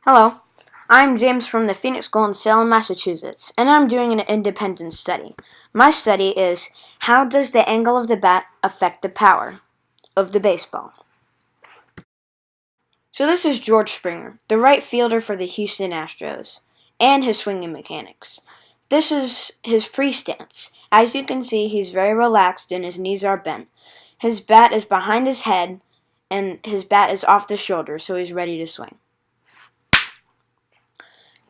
Hello, I'm James from the Phoenix School in Salem, Massachusetts, and I'm doing an independent study. My study is, how does the angle of the bat affect the power of the baseball? So this is George Springer, the right fielder for the Houston Astros, and his swinging mechanics. This is his pre-stance. As you can see, he's very relaxed and his knees are bent. His bat is behind his head, and his bat is off the shoulder, so he's ready to swing.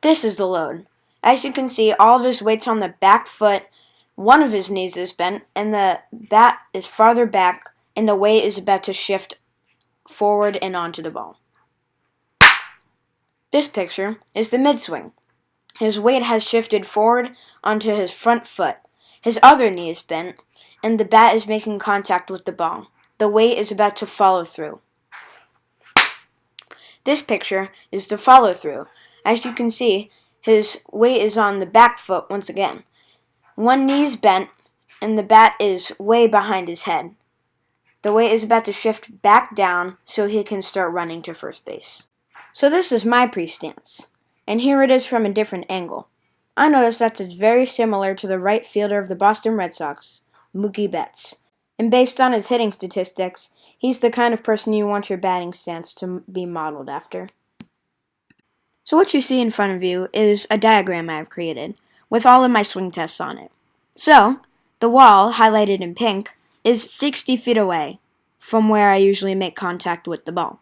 This is the load. As you can see, all of his weight's on the back foot, one of his knees is bent, and the bat is farther back, and the weight is about to shift forward and onto the ball. This picture is the mid-swing. His weight has shifted forward onto his front foot. His other knee is bent, and the bat is making contact with the ball. The weight is about to follow through. This picture is the follow-through. As you can see, his weight is on the back foot once again. One knee is bent, and the bat is way behind his head. The weight is about to shift back down so he can start running to first base. So this is my pre-stance, and here it is from a different angle. I noticed that it's very similar to the right fielder of the Boston Red Sox, Mookie Betts. And based on his hitting statistics, he's the kind of person you want your batting stance to be modeled after. So what you see in front of you is a diagram I've created with all of my swing tests on it. So, the wall, highlighted in pink, is 60 feet away from where I usually make contact with the ball.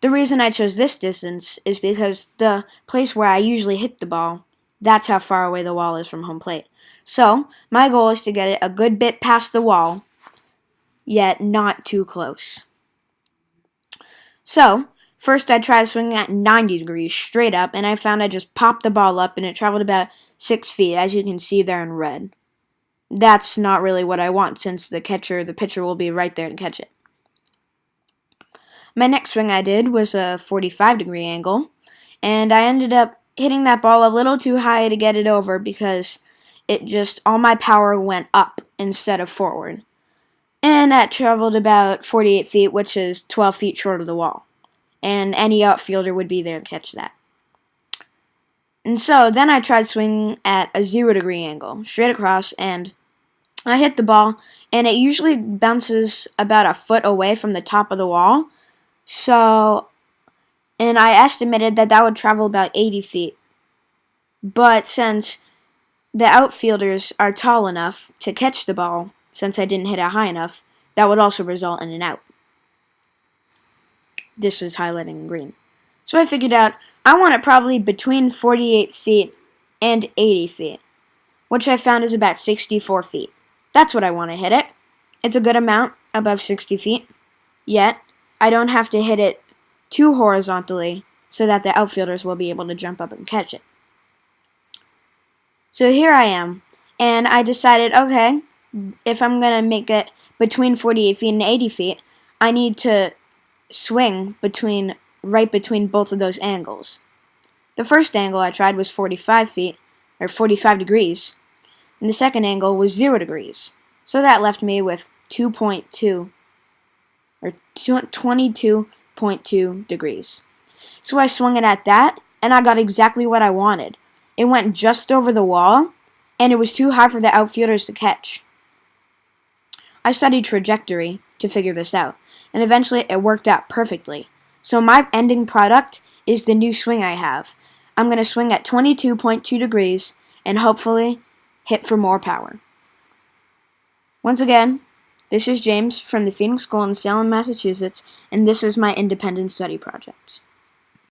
The reason I chose this distance is because the place where I usually hit the ball, that's how far away the wall is from home plate. So, my goal is to get it a good bit past the wall, yet not too close. So, first I tried swinging at 90 degrees straight up, and I found I just popped the ball up and it traveled about 6 feet, as you can see there in red. That's not really what I want, since the pitcher will be right there to catch it. My next swing I did was a 45-degree angle, and I ended up hitting that ball a little too high to get it over because all my power went up instead of forward. And that traveled about 48 feet, which is 12 feet short of the wall. And any outfielder would be there to catch that. And so then I tried swinging at a 0-degree angle, straight across, and I hit the ball, and it usually bounces about a foot away from the top of the wall. And I estimated that would travel about 80 feet. But since the outfielders are tall enough to catch the ball, since I didn't hit it high enough, that would also result in an out. This is highlighted in green. So I figured out I want it probably between 48 feet and 80 feet, which I found is about 64 feet. That's what I want to hit it. It's a good amount above 60 feet, yet I don't have to hit it too horizontally so that the outfielders will be able to jump up and catch it. So here I am, and I decided, okay, if I'm going to make it between 48 feet and 80 feet, I need to swing right between both of those angles. The first angle I tried was 45 degrees, and the second angle was 0 degrees. So that left me with 22.2 degrees. So I swung it at that, and I got exactly what I wanted. It went just over the wall, and it was too high for the outfielders to catch. I studied trajectory to figure this out, and eventually it worked out perfectly. So my ending product is the new swing I have. I'm going to swing at 22.2 degrees and hopefully hit for more power. Once again, this is James from the Phoenix School in Salem, Massachusetts, and this is my independent study project.